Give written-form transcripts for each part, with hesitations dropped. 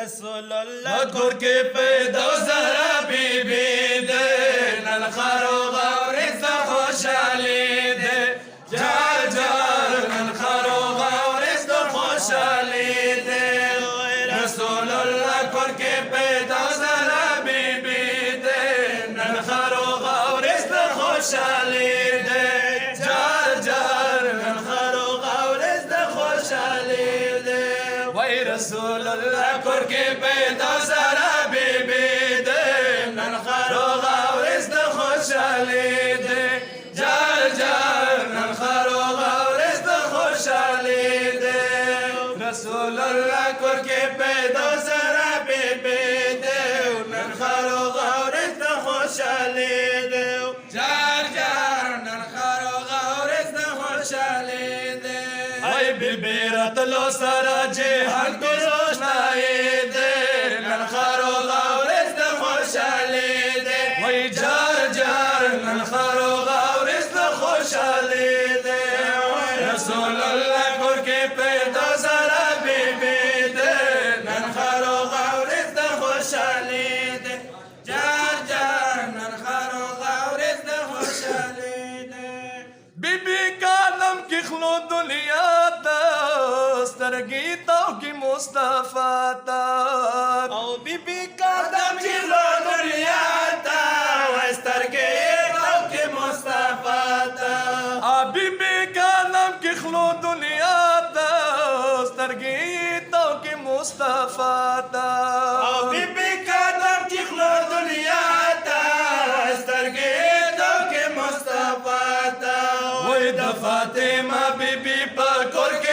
رسول الله کور کې پیدا زهرا بیبي دې نن خروغ اورز خوشالي دې جار جار نن خروغ اورز خوشالي دې رسول الله کور کې پیدا زهرا بیبي دې نن خروغ اورز خوشالي دې جار جار نن خروغ اورز خوشالي دې وای رسول الله کور کې پیدا زهرا بیبي دې نن خروغ اورز خوشالي دې جار جار نن خروغ اورز خوشالي دې رسول الله کور کې پیدا زهرا بیبي دې نن خروغ اورز خوشالي دې جار جار نن خروغ اورز خوشالي دې ای بیبي راتلو سره جهان کې روشنايي دې نن خروغ اورز خوشالي دې وای جار جار نن خروغ اورز خوشالي دې رسول الله کور کې پیدا زهرا بیبي دې نن خروغ اورز خوشالي دې جار جار نن خروغ اورز خوشالي دې بیبي کالم کې خلو دنیا سترګې تاو کې مصطفی تا او بیبي قدم چې لو دنیا ته وای سترګې تاو کې مصطفی ته ا بیبي کالم کې خلو دنیا ته سترګې تاو کې مصطفی تا او بیبي قدم چې لو دنیا ته سترګې تاو کې مصطفی ته وای د فاطمه بیبي په کور کې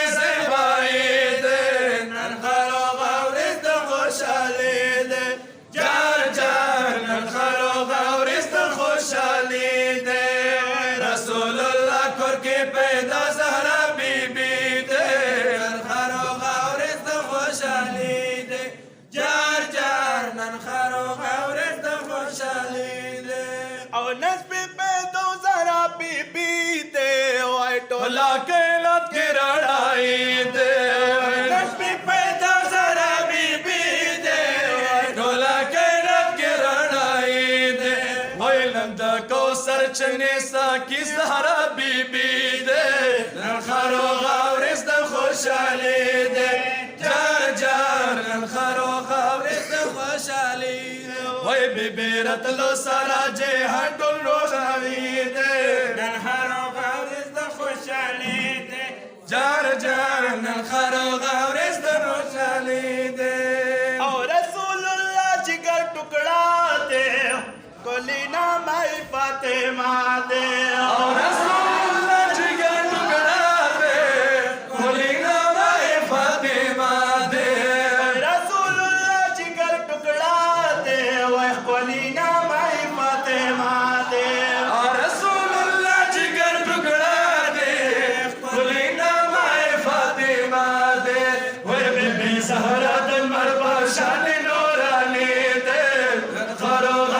خوشالي دې جار جار نن خروغ اورز خوشالي دې رسول الله کور کې پیدا زهرا بیبي دې نن خروغ اورز خوشالي دې جار جار نن خروغ اورز خوشالي دې او نسب پیدا زهرا بیبي دې وای ټولا کائنات کې رڼايي دې نسب پیدا زهرا بیبي کوثر چنې ساکي زهرا بیبي دې نن خروغ اورز خوشالي دې جار جار نن خروغ اورز خوشالي وای بیبي راتلو سره جهان ټول روښنايي دې نن خروغ اورز خوشالي دې جار جار نن خروغ اورز خوشالي دې او رسول الله جگر ټکړه دې کلینا مای فاطمه دې او رسول الله جگر ټکړه دې کلینا مای فاطمه دې رسول الله جگر ټکړه دې وای کلینا مای فاطمه دې او رسول الله جگر ټکړه دې کلینا مای فاطمه دې وای بیبي زهرا د مربا شان نورانی دې خروغ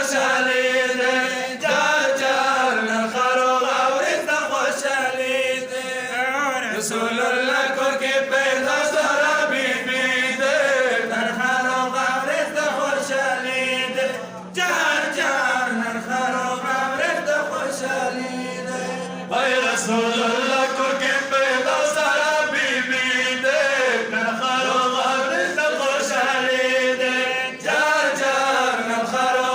خوشالي دې جار جار نن خروغ اورز خوشالي دې رسول الله کور کې پیدا زهرا بیبي دې نن خروغ اورز خوشالي دې جار جار نن خروغ اورز خوشالي دې وای رسول الله کور کې پیدا زهرا بیبي دې نن خروغ اورز خوشالي دې جار جار نن خروغ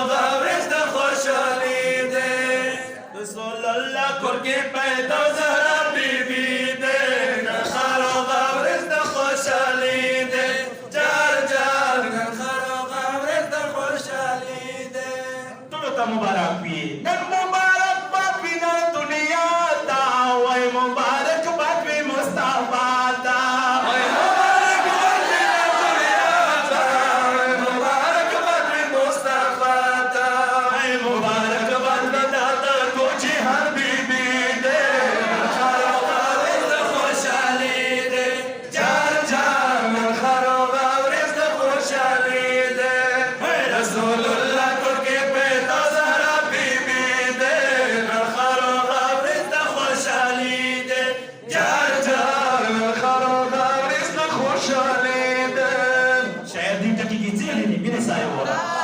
رسول الله کور کې پیدا زهرا بیبي دې نن خروغ اورز خوشالي دې جار جار نن خروغ اورز خوشالي دې ټولو ته مبارک وي نن مبارک باد وي نن دنیا ته وای مبارک باد وي مصطفی ته وای مبارک باد وي نن دنیا ته مبارک باد وي مصطفی ته وای مبارک باد وي جهان بیبي دې نن خروغ اورز خوشالي دې جار جار نن خروغ اورز خوشالي دې رسول الله کور کې پیدا زهرا بیبي دې نن خروغ اورز خوشالي دې جار جار نن خروغ اورز خوشالي دې صاحب